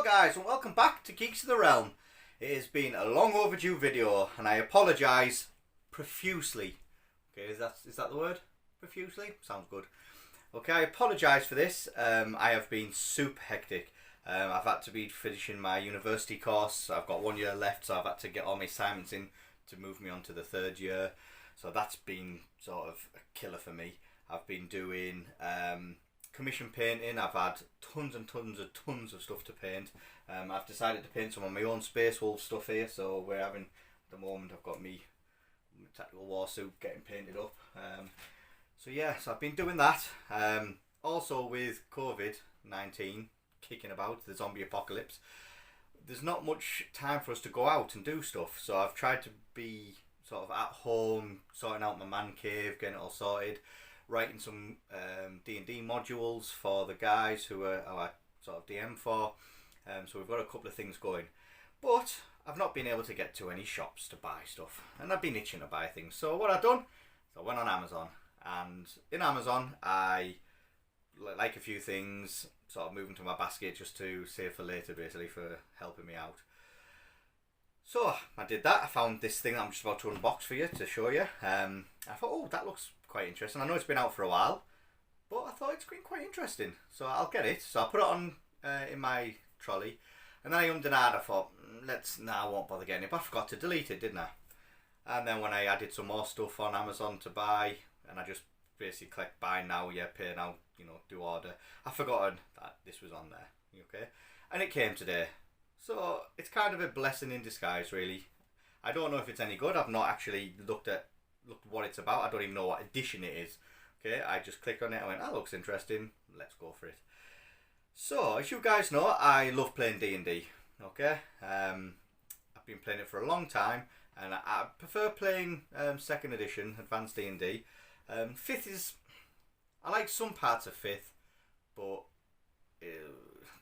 guys, and welcome back to Geeks of the Realm. It has been a long overdue video and I apologise profusely. Okay, is that the word? Profusely? Sounds good. Okay, I apologise for this. I have been super hectic. I've had to be finishing my university course. I've got 1 year left, so I've had to get all my assignments in to move me on to the third year. So that's been sort of a killer for me. I've been doing commission painting. I've had tons of stuff to paint. I've decided to paint some of my own Space Wolf stuff here, so we're having, at the moment, I've got me tactical war suit getting painted up. So I've been doing that. Also with COVID-19 kicking about, the zombie apocalypse, there's not much time for us to go out and do stuff, so I've tried to be sort of at home, sorting out my man cave, getting it all sorted, writing some D&D modules for the guys who are sort of DM for. So we've got a couple of things going, but I've not been able to get to any shops to buy stuff, and I've been itching to buy things. So what I've done, I went on Amazon, and in Amazon I like a few things, sort of moving to my basket just to save for later, basically, for helping me out. So I did that. I found this thing that I'm just about to unbox for you to show you. I thought, oh, that looks quite interesting. I know it's been out for a while, but I thought it's been quite interesting, so I'll get it. So I put it on in my trolley, and then I undid. I thought, I won't bother getting it, but I forgot to delete it, didn't I? And then when I added some more stuff on Amazon to buy, and I just basically clicked buy now, pay now, do order, I've forgotten that this was on there. Okay, and it came today. So it's kind of a blessing in disguise, really. I don't know if it's any good. I've not actually looked what it's about. I don't even know what edition it is. Okay, I just clicked on it. I went, that looks interesting. Let's go for it. So as you guys know, I love playing D&D. Okay, I've been playing it for a long time, and I prefer playing second edition, advanced D&D. Fifth is, I like some parts of fifth, but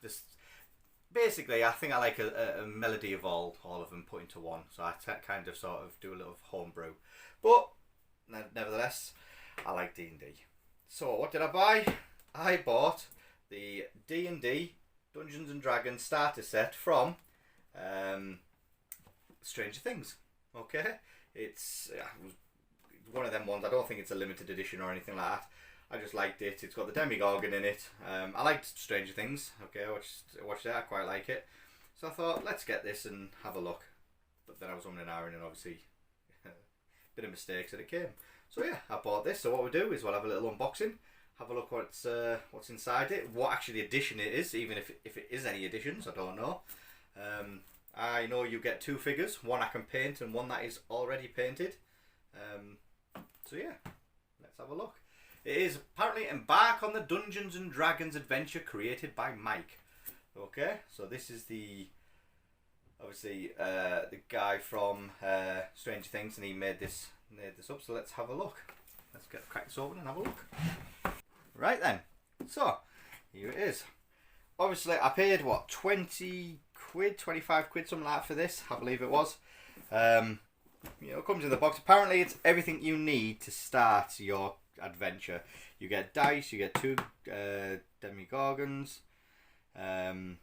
this. Basically, I think I like a melody of all of them put into one. So I kind of sort of do a little homebrew. But nevertheless, I like D&D. So what did I buy? I bought the D&D Dungeons and Dragons starter set from Stranger Things. Okay, it's one of them ones. I don't think it's a limited edition or anything like that. I just liked it. It's got the Demogorgon in it. I liked Stranger Things. Okay, I watched it. I quite like it. So I thought, let's get this and have a look. But then I was on an hour and obviously a bit of mistakes and it came. So yeah, I bought this. So what we'll do is we'll have a little unboxing, have a look what's inside it, what actually edition it is, even if it is any editions, I don't know. I know you get two figures, one I can paint and one that is already painted. So yeah, let's have a look. It is apparently Embark on the Dungeons and Dragons adventure created by Mike. Okay, so this is obviously the guy from Stranger Things, and he made this up. So let's have a look. Let's crack this open and have a look. Right then, so here it is. Obviously, I paid what, 20 quid, 25 quid, something like that for this. I believe it was. It comes in the box. Apparently, it's everything you need to start your adventure. You get dice, you get two Demogorgons, and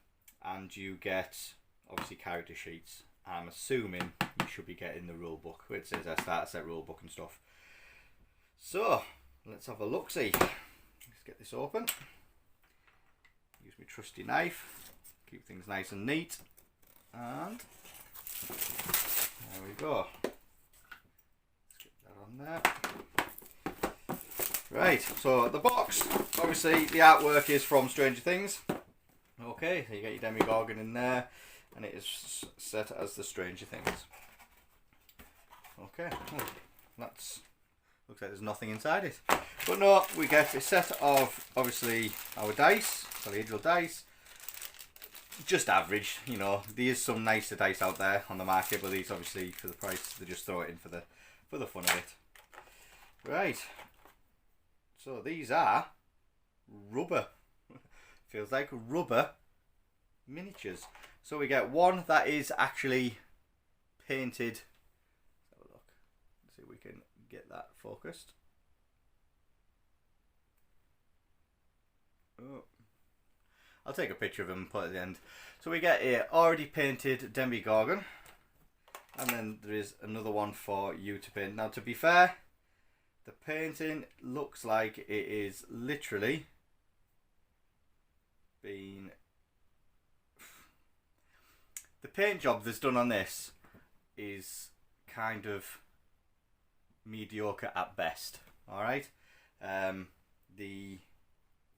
you get obviously character sheets. I'm assuming you should be getting the rule book. It says a starter set rule book and stuff. So let's have a look. See, let's get this open. Use my trusty knife. Keep things nice and neat. And there we go. Let's get that on there. Right, so the box, obviously the artwork is from Stranger Things. Okay, so you get your Demogorgon in there, and it is set as the Stranger Things. Okay, looks like there's nothing inside it. But no, we get a set of, obviously, our dice, collegial dice. Just average, there is some nicer dice out there on the market, but these obviously, for the price, they just throw it in for the fun of it. Right. So these are rubber. Feels like rubber miniatures. So we get one that is actually painted. Let's have a look. See if we can get that focused. Oh. I'll take a picture of him and put it at the end. So we get a already painted Demogorgon. And then there is another one for you to paint. Now, to be fair, the painting looks like it is literally been... The paint job that's done on this is kind of mediocre at best. Alright? The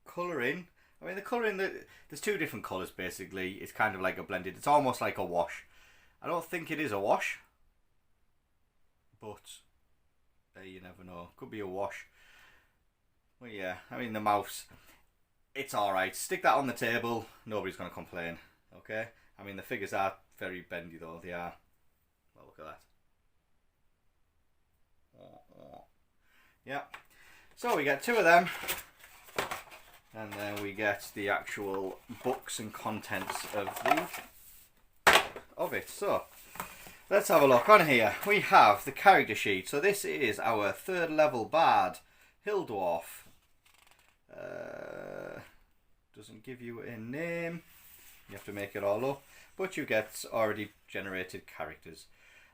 colouring... I mean, the colouring... There's two different colours, basically. It's kind of like a blended... It's almost like a wash. I don't think it is a wash, but you never know. Could be a wash. Well, yeah, I mean, the mouse, it's alright. Stick that on the table, nobody's going to complain, okay? I mean, the figures are very bendy, though. They are. Well, look at that. Yeah. So we get two of them, and then we get the actual books and contents of it. So let's have a look. On here we have the character sheet. So this is our 3rd level bard, Hildwalf. Doesn't give you a name, you have to make it all up, but you get already generated characters.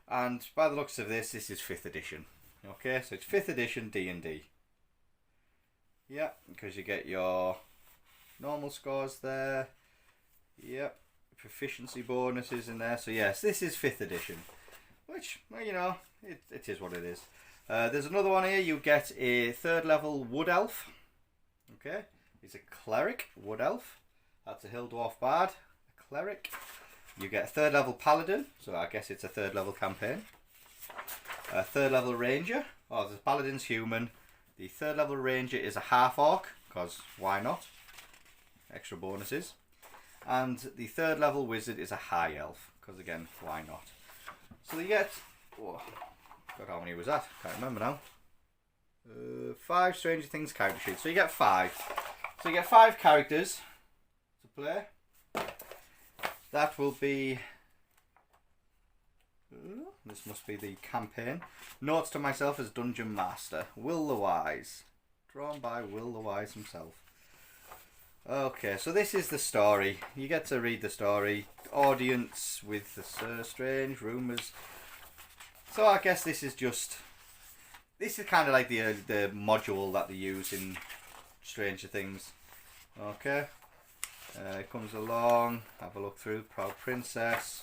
And by the looks of this is 5th edition. Okay, so it's 5th edition D&D. Yeah, because you get your normal scores there. Yep, proficiency bonuses in there. So yes, this is 5th edition, which, well, you know, it is what it is. There's another one here. You get a 3rd level wood elf. Okay, he's a cleric wood elf. That's a hill dwarf bard, a cleric. You get a 3rd level paladin, so I guess it's a 3rd level campaign. A 3rd level ranger. Oh, the paladin's human. The 3rd level ranger is a half orc, because why not? Extra bonuses. And the 3rd level wizard is a high elf, because again, why not? So you get, oh, God, how many was that? Can't remember now. 5 Stranger Things character sheets. So you get 5. So you get 5 characters to play. That will be... this must be the campaign. Notes to myself as Dungeon Master. Will the Wise. Drawn by Will the Wise himself. Okay, so this is the story. You get to read the story. Audience with the strange rumours. So I guess this is just... This is kind of like the module that they use in Stranger Things. Okay. It comes along. Have a look through. Proud Princess.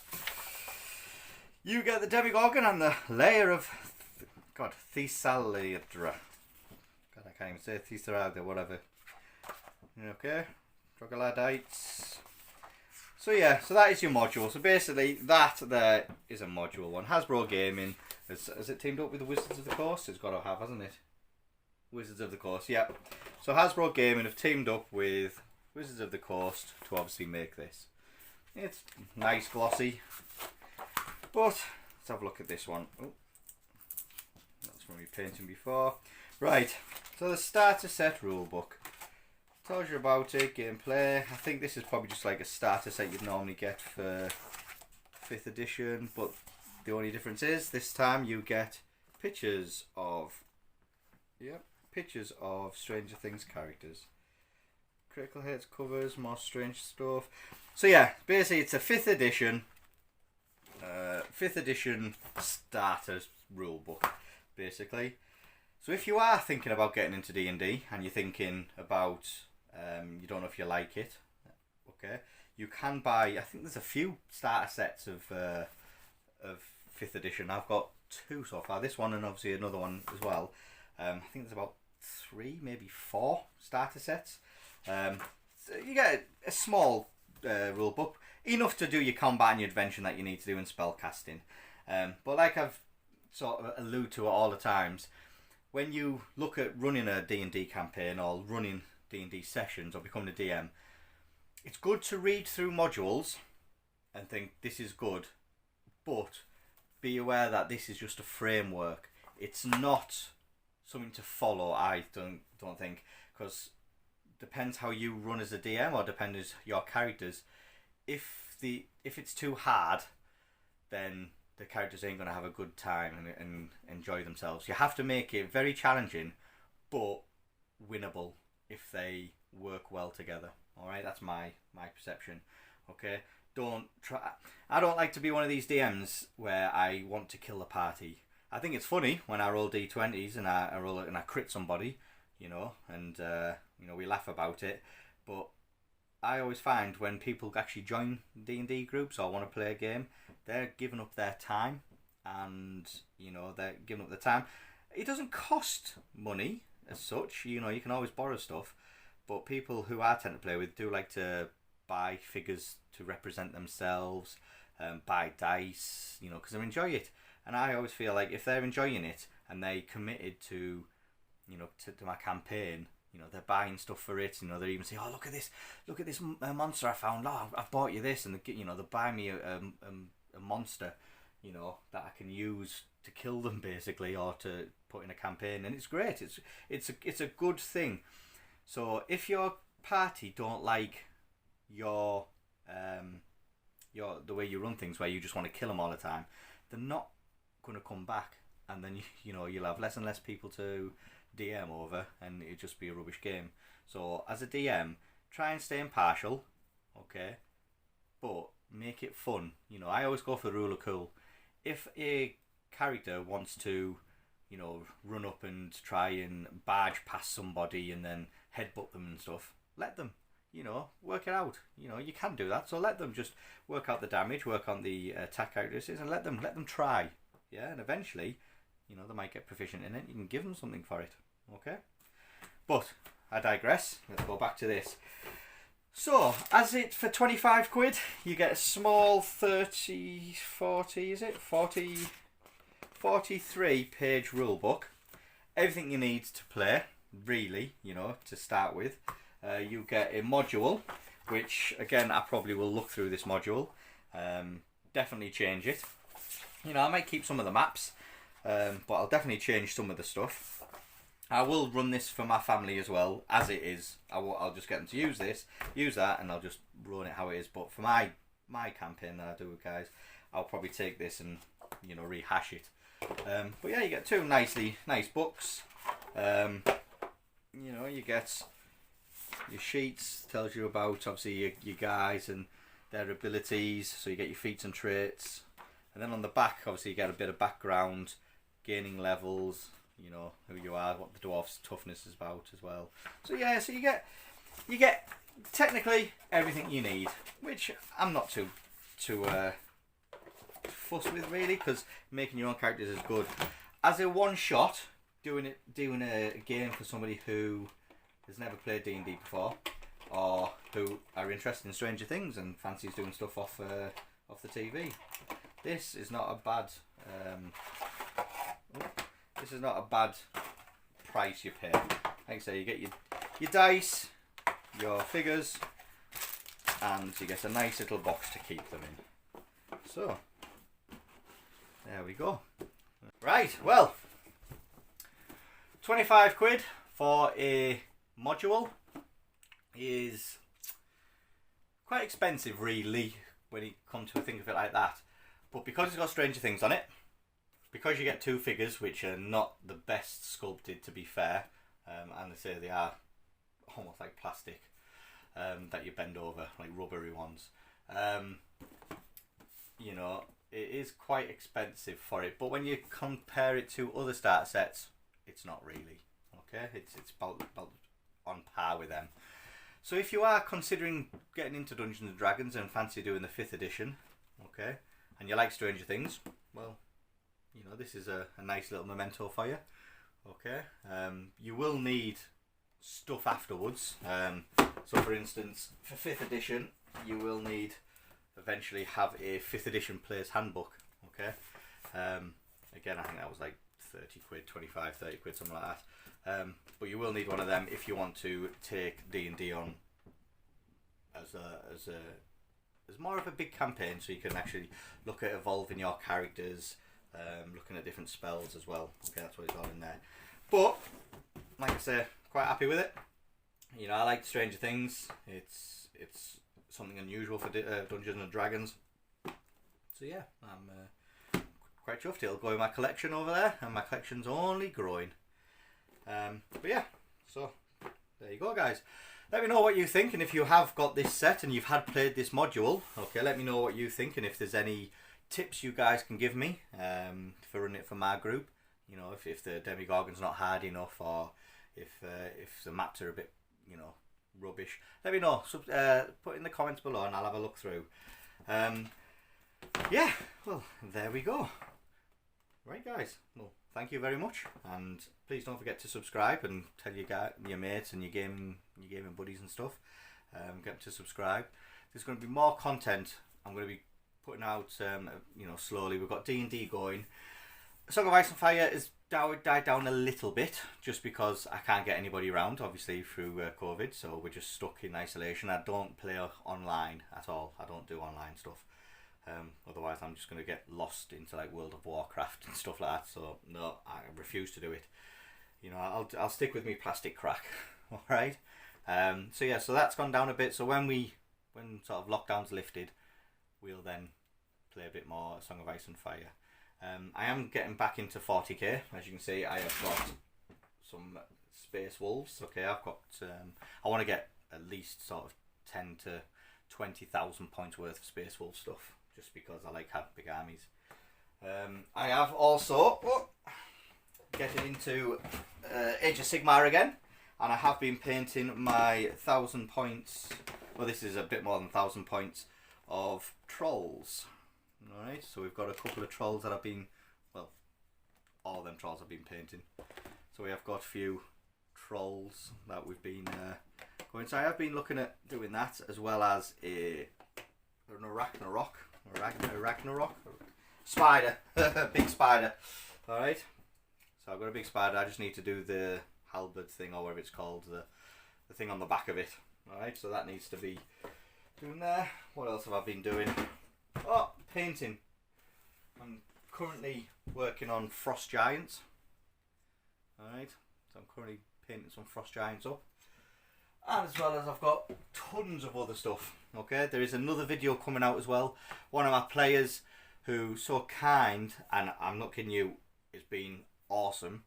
You get the Demogorgon and the layer of... God, Thesaliadra. God, I can't even say Thesaliadra, whatever. Okay, troglodytes. So yeah, so that is your module. So basically, that there is a module one. Hasbro Gaming has it teamed up with the Wizards of the Coast? It's got to have, hasn't it? Wizards of the Coast, yeah. So Hasbro Gaming have teamed up with Wizards of the Coast to obviously make this. It's nice, glossy. But let's have a look at this one. Oh, that's from me painting before. Right, so the starter set rulebook. Tells you about it, gameplay. I think this is probably just like a starter set you'd normally get for 5th edition, but the only difference is this time you get pictures of Stranger Things characters. Critical hits, covers, more strange stuff. So yeah, basically it's a 5th edition 5th edition starter rulebook, basically. So if you are thinking about getting into D&D and you're thinking about you don't know if you like it, okay, you can buy, I think there's a few starter sets of 5th edition. I've got 2 so far, this one and obviously another one as well. I think there's about 3, maybe 4 starter sets. So you get a small rule book, enough to do your combat and your adventure that you need to do in spell casting. But like I've sort of alluded to it all the times, when you look at running a D&D campaign or running D&D sessions or becoming a DM, it's good to read through modules and think this is good, but be aware that this is just a framework. It's not something to follow, I don't think, because depends how you run as a DM or depends your characters. If it's too hard, then the characters ain't going to have a good time and enjoy themselves. You have to make it very challenging, but winnable if they work well together. All right, that's my perception. Okay, don't try. I don't like to be one of these DMs where I want to kill the party. I think it's funny when I roll D20s and I roll it and I crit somebody, you know, and you know, we laugh about it. But I always find when people actually join D&D groups or want to play a game, they're giving up their time, and you know, they're giving up their time. It doesn't cost money as such, you know, you can always borrow stuff, but people who I tend to play with do like to buy figures to represent themselves, buy dice, you know, because they enjoy it. And I always feel like if they're enjoying it and they committed to, you know, to my campaign, you know, they're buying stuff for it. You know, they even say, "Oh, look at this monster I found. Oh, I've bought you this," and you know, they buy me a monster, you know, that I can use to kill them basically, or to put in a campaign, and it's great. It's a good thing. So if your party don't like your the way you run things, where you just want to kill them all the time, they're not going to come back, and then you know, you'll have less and less people to DM over, and it'll just be a rubbish game. So as a DM, try and stay impartial, okay, but make it fun. You know, I always go for the rule of cool. If a character wants to, you know, run up and try and barge past somebody and then headbutt them and stuff, let them, you know, work it out. You know, you can do that, so let them just work out the damage, work on the attack characteristics, and let them try. Yeah, and eventually, you know, they might get proficient in it. You can give them something for it. Okay, but I digress. Let's go back to this. So, as it for 25 quid, you get a small 43 page rule book. Everything you need to play, really, you know, to start with. You get a module, which again, I probably will look through this module. Definitely change it. You know, I might keep some of the maps, but I'll definitely change some of the stuff. I will run this for my family as well, as it is. I'll just get them to use that, and I'll just run it how it is. But for my campaign that I do with guys, I'll probably take this and, you know, rehash it. But yeah, you get two nice books. You know, you get your sheets, tells you about obviously your guys and their abilities. So you get your feats and traits. And then on the back, obviously, you get a bit of background, gaining levels, you know, who you are, what the dwarf's toughness is about as well. So yeah, so you get technically everything you need, which I'm not too fussed with really, because making your own characters is good. As a one shot, doing a game for somebody who has never played D&D before, or who are interested in Stranger Things and fancies doing stuff off the TV. This is not a bad price you pay. Like I say, you get your dice, your figures, and you get a nice little box to keep them in. So there we go. Right, well, 25 quid for a module is quite expensive really when you come to think of it like that. But because it's got Stranger Things on it, because you get two figures which are not the best sculpted, to be fair, and they say they are almost like plastic, that you bend over, like rubbery ones, you know, it is quite expensive for it. But when you compare it to other starter sets, it's not really. Okay, it's about on par with them. So if you are considering getting into Dungeons and Dragons and fancy doing the 5th edition, okay, and you like Stranger Things, well, you know, this is a nice little memento for you. Okay, you will need stuff afterwards. So for instance, for 5th edition, you will need eventually have a 5th edition player's handbook. Okay, again, I think that was like 30 quid, 25, 30 quid, something like that. But you will need one of them if you want to take D&D on as more of a big campaign, so you can actually look at evolving your characters, looking at different spells as well. Okay, that's what it's all in there. But like I say, quite happy with it. You know, I like Stranger Things. It's something unusual for Dungeons and Dragons. So yeah, I'm quite chuffed. It'll go in my collection over there, and my collection's only growing. But yeah, so there you go, guys. Let me know what you think, and if you have got this set and you've had played this module, okay, let me know what you think, and if there's any tips you guys can give me for running it for my group. You know, if the Demogorgon's not hard enough, or if the maps are a bit, you know, rubbish, let me know. So, put in the comments below and I'll have a look through. Yeah, well, there we go. Right, guys, well, thank you very much, and please don't forget to subscribe and tell your mates and your gaming buddies and stuff. Get them to subscribe. There's going to be more content I'm going to be putting out, you know, slowly. We've got D&D going. Song of Ice and Fire has died down a little bit, just because I can't get anybody around, obviously, through COVID, so we're just stuck in isolation. I don't play online at all. I don't do online stuff. Otherwise I'm just going to get lost into like World of Warcraft and stuff like that, so no, I refuse to do it. You know, I'll stick with me plastic crack. Alright, so yeah, so that's gone down a bit, so when sort of lockdown's lifted, we'll then play a bit more Song of Ice and Fire. I am getting back into 40k. As you can see, I have got some Space Wolves. Okay, I've got I want to get at least sort of 10 to 20,000 points worth of Space Wolf stuff, just because I like having big armies. I have also getting into Age of Sigmar again, and I have been painting my 1,000 points, well, this is a bit more than 1,000 points of trolls. Alright, so we've got a couple of trolls that I've been, well, all of them trolls I've been painting. So we have got a few trolls that we've been going. So I have been looking at doing that, as well as an Ragnarok spider, big spider. Alright, so I've got a big spider. I just need to do the halberd thing, or whatever it's called, the thing on the back of it. Alright, so that needs to be doing there. What else have I been doing? Oh, painting. I'm currently working on Frost Giants. Alright, so I'm currently painting some Frost Giants up. And as well as I've got tons of other stuff. Okay, there is another video coming out as well. One of my players who so kind, and I'm not kidding you, has been awesome.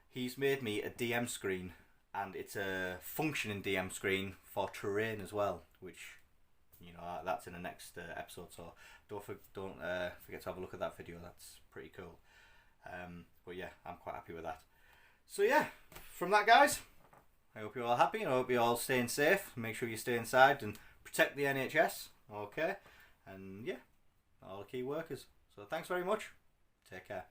He's made me a DM screen, and it's a functioning DM screen for terrain as well, which, you know, that's in the next episode, so don't forget to have a look at that video. That's pretty cool. But yeah, I'm quite happy with that. So yeah, from that, guys, I hope you're all happy, and I hope you're all staying safe. Make sure you stay inside and protect the NHS, okay? And yeah, all the key workers. So thanks very much. Take care.